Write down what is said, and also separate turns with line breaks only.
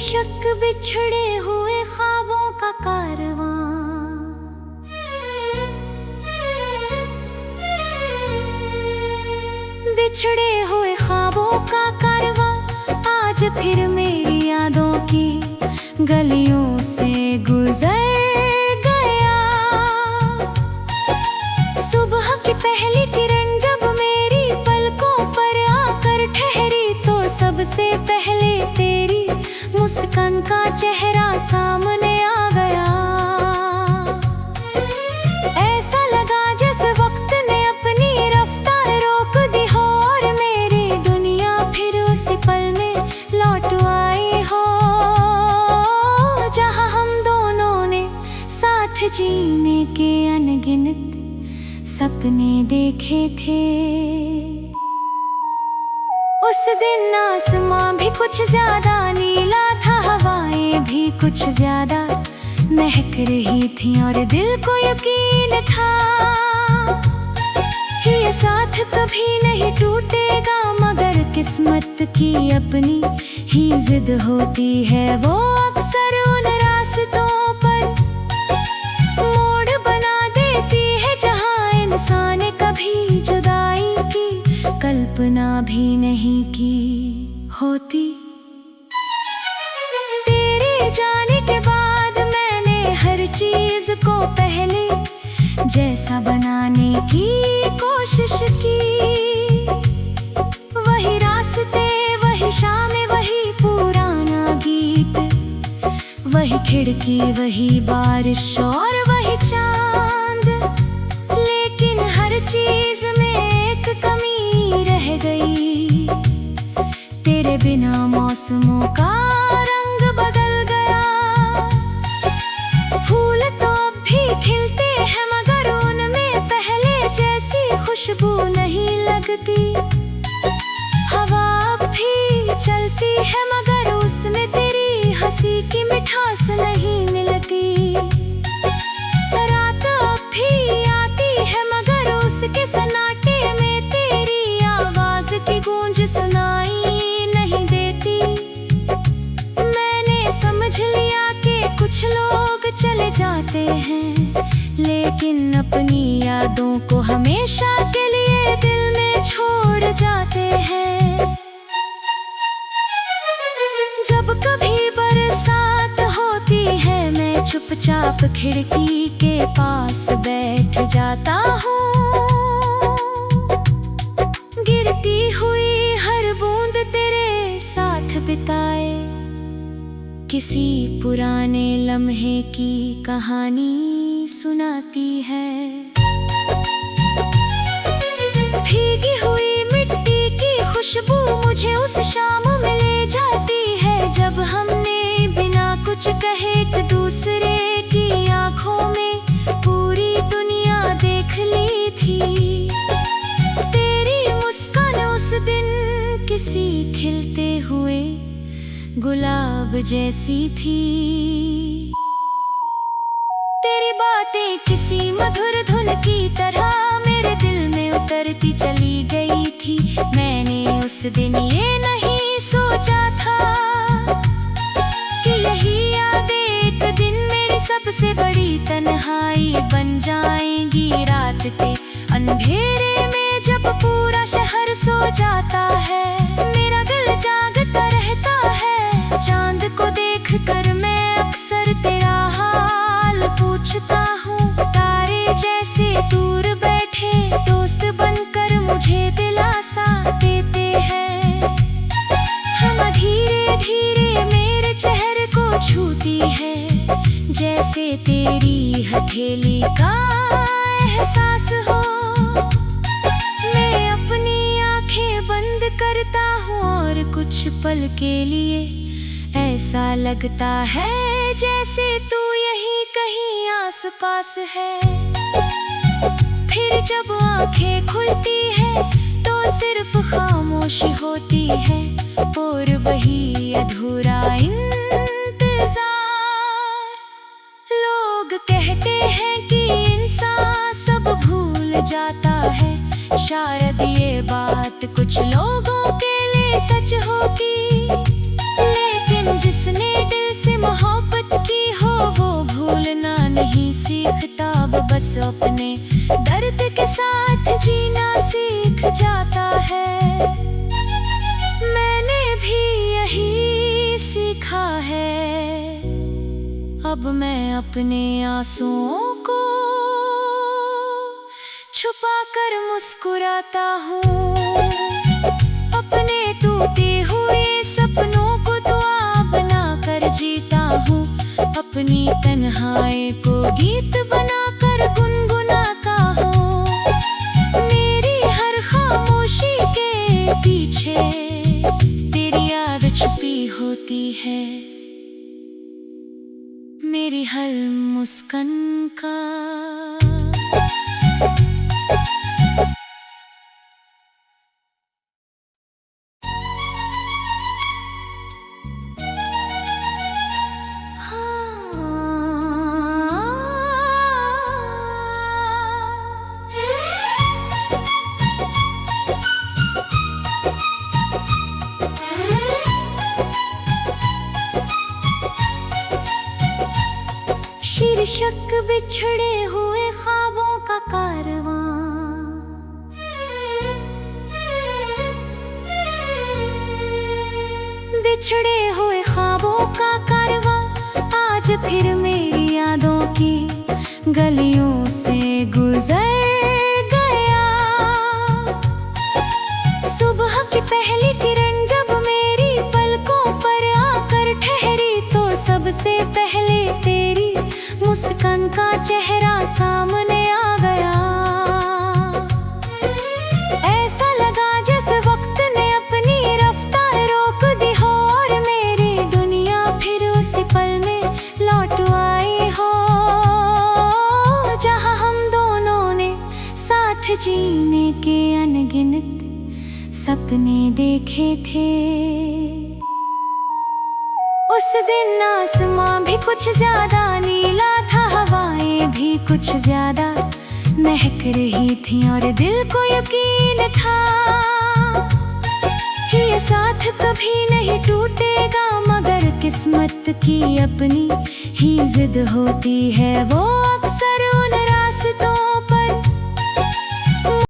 बेशक बिछड़े हुए ख्वाबों का कारवां, बिछड़े हुए ख्वाबों का कारवां आज फिर मेरी यादों की गलियों से गुजर गया। सुबह की पहली किरण जब मेरी पलकों पर आकर ठहरी तो सबसे पहले तेरी मुस्कान का चेहरा सामने आ गया। ऐसा लगा जैसे वक्त ने अपनी रफ्तार रोक दी हो और मेरी दुनिया फिर उसी पल में लौट आई हो जहां हम दोनों ने साथ जीने के अनगिनत सपने देखे थे। उस दिन आसमां भी कुछ ज्यादा नीला था, हवाएं भी कुछ ज्यादा महक रही थी और दिल को यकीन था ये साथ कभी नहीं टूटेगा। मगर किस्मत की अपनी ही जिद होती है, वो अक्सर उन रास्तों पर मोड़ बना देती है जहां इंसान ने कभी जुदाई की कल्पना भी नहीं की होती। तेरे जाने के बाद मैंने हर चीज को पहले जैसा बनाने की कोशिश की। वही रास्ते, वही शामें, वही पुराना गीत, वही खिड़की, वही बारिश और वही चांद। लेकिन हर चीज में एक कमी रह गई, तेरे बिना मौसमों का रंग बदल गया। फूल तो अब भी खिलते हैं मगर उनमें पहले जैसी खुशबू नहीं लगती। हवा अब भी चलती है मगर उसमें तेरी हंसी की मिठास नहीं मिलती। रात अब भी आती है मगर उसके सन्नाटे में तेरी आवाज की गूंज सुनाई नहीं देती। मैंने समझ लिया कि कुछ लोग चले जाते हैं लेकिन अपनी यादों को हमेशा के लिए दिल में छोड़ जाते हैं। जब कभी बरसात होती है मैं चुपचाप खिड़की के पास बैठ जाता हूँ। गिरती हुई हर बूंद तेरे साथ बिताए किसी पुराने लम्हे की कहानी सुनाती है। भीगी हुई मिट्टी की खुशबू मुझे उस शाम में ले जाती है जब हमने बिना कुछ कहे एक दूसरे की आंखों में पूरी दुनिया देख ली थी। तेरी मुस्कान उस दिन किसी खिलते हुए गुलाब जैसी थी। तेरी बातें किसी मधुर धुन की तरह मेरे दिल में उतरती चली गई थी। मैंने उस दिन ये नहीं सोचा था कि यही यादें एक दिन मेरी सबसे बड़ी तन्हाई बन जाएंगी। रात के अंधेरे में जब पूरा शहर सो जाता है मेरा दिल जागता रहता है। चांद को देखकर मैं अक्सर तेरा हाल पूछता हूँ। तारे जैसे दूर बैठे दोस्त बनकर मुझे दिलासा देते हैं। हवा धीरे धीरे मेरे चेहरे को छूती है जैसे तेरी हथेली का एहसास हो। मैं अपनी आंखें बंद करता हूँ और कुछ पल के लिए ऐसा लगता है जैसे तू यहीं कहीं आसपास है। फिर जब आंखें खुलती है तो सिर्फ खामोशी होती है और वही अधूरा इंतजार। लोग कहते हैं कि इंसान सब भूल जाता है, शायद ये बात कुछ लोगों के लिए सच होगी। लेकिन लेकिन जिसने दिल से मोहब्बत की हो वो भूलना नहीं सीखता, वो बस अपने दर्द के साथ जीना सीख जाता है। मैंने भी यही सीखा है, अब मैं अपने आंसुओं को छुपा कर मुस्कुराता हूँ, अपने टूटे हुए सपनों को दुआ बना कर जीता हूँ, अपनी तन्हाई को गीत बना कर गुनगुनाता हूँ। मेरी हर खामोशी के पीछे तेरी याद छुपी होती है, मेरी हर मुस्कान का। शीर्षक बिछड़े हुए ख्वाबों का कारवां, बिछड़े हुए ख्वाबों का कारवां आज फिर मेरी यादों की गलियों से गुजर गया। सुबह की पहली किरण जब मेरी पलकों पर आकर ठहरी तो सबसे पहले तेरी मुस्कान का चेहरा सामने आ गया। ऐसा लगा जैसे वक्त ने अपनी रफ्तार रोक दी हो और मेरी दुनिया फिर उसी पल में लौट आई हो, जहां हम दोनों ने साथ जीने के अनगिनत सपने देखे थे। उस दिन आसमां भी कुछ ज्यादा नीला था, हवाएं भी कुछ ज्यादा महक रही थी और दिल को यकीन था ये साथ कभी नहीं टूटेगा, मगर किस्मत की अपनी ही जिद होती है, वो अक्सर